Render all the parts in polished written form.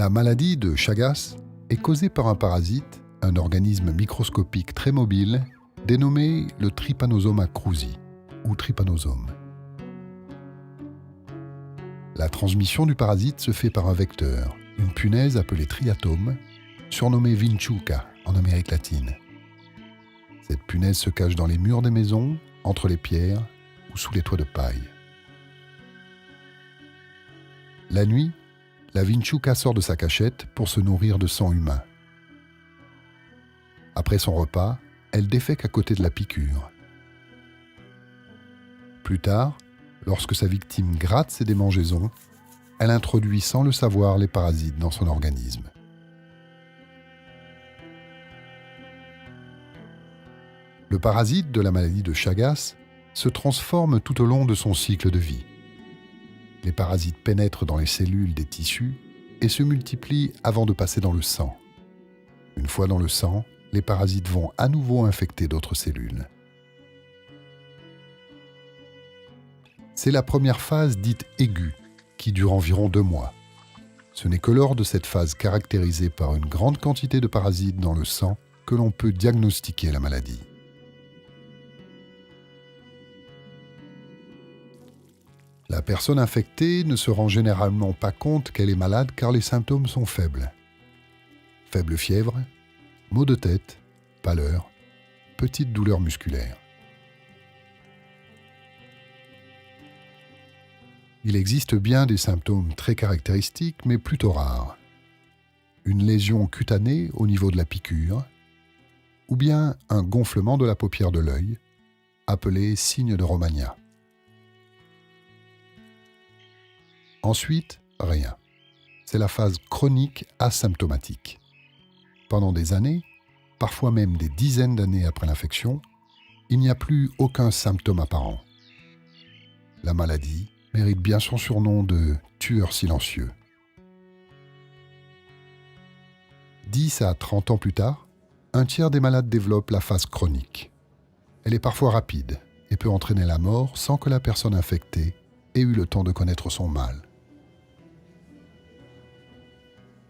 La maladie de Chagas est causée par un parasite, un organisme microscopique très mobile, dénommé le Trypanosoma cruzi, ou trypanosome. La transmission du parasite se fait par un vecteur, une punaise appelée triatome, surnommée vinchuca en Amérique latine. Cette punaise se cache dans les murs des maisons, entre les pierres ou sous les toits de paille. La nuit, la vinchuca sort de sa cachette pour se nourrir de sang humain. Après son repas, elle défèque à côté de la piqûre. Plus tard, lorsque sa victime gratte ses démangeaisons, elle introduit sans le savoir les parasites dans son organisme. Le parasite de la maladie de Chagas se transforme tout au long de son cycle de vie. Les parasites pénètrent dans les cellules des tissus et se multiplient avant de passer dans le sang. Une fois dans le sang, les parasites vont à nouveau infecter d'autres cellules. C'est la première phase dite aiguë, qui dure environ 2 mois. Ce n'est que lors de cette phase caractérisée par une grande quantité de parasites dans le sang que l'on peut diagnostiquer la maladie. La personne infectée ne se rend généralement pas compte qu'elle est malade car les symptômes sont faibles. Faible fièvre, maux de tête, pâleur, petite douleur musculaire. Il existe bien des symptômes très caractéristiques mais plutôt rares. Une lésion cutanée au niveau de la piqûre ou bien un gonflement de la paupière de l'œil, appelé signe de Romagna. Ensuite, rien. C'est la phase chronique asymptomatique. Pendant des années, parfois même des dizaines d'années après l'infection, il n'y a plus aucun symptôme apparent. La maladie mérite bien son surnom de « tueur silencieux ». 10 à 30 ans plus tard, un tiers des malades développent la phase chronique. Elle est parfois rapide et peut entraîner la mort sans que la personne infectée ait eu le temps de connaître son mal.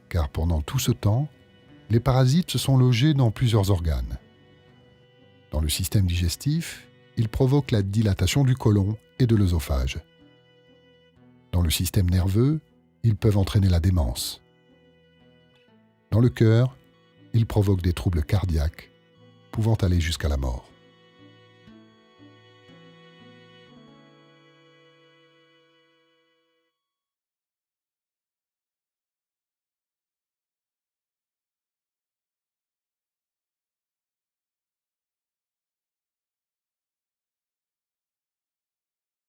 Car pendant tout ce temps, les parasites se sont logés dans plusieurs organes. Dans le système digestif, ils provoquent la dilatation du côlon et de l'œsophage. Dans le système nerveux, ils peuvent entraîner la démence. Dans le cœur, ils provoquent des troubles cardiaques, pouvant aller jusqu'à la mort.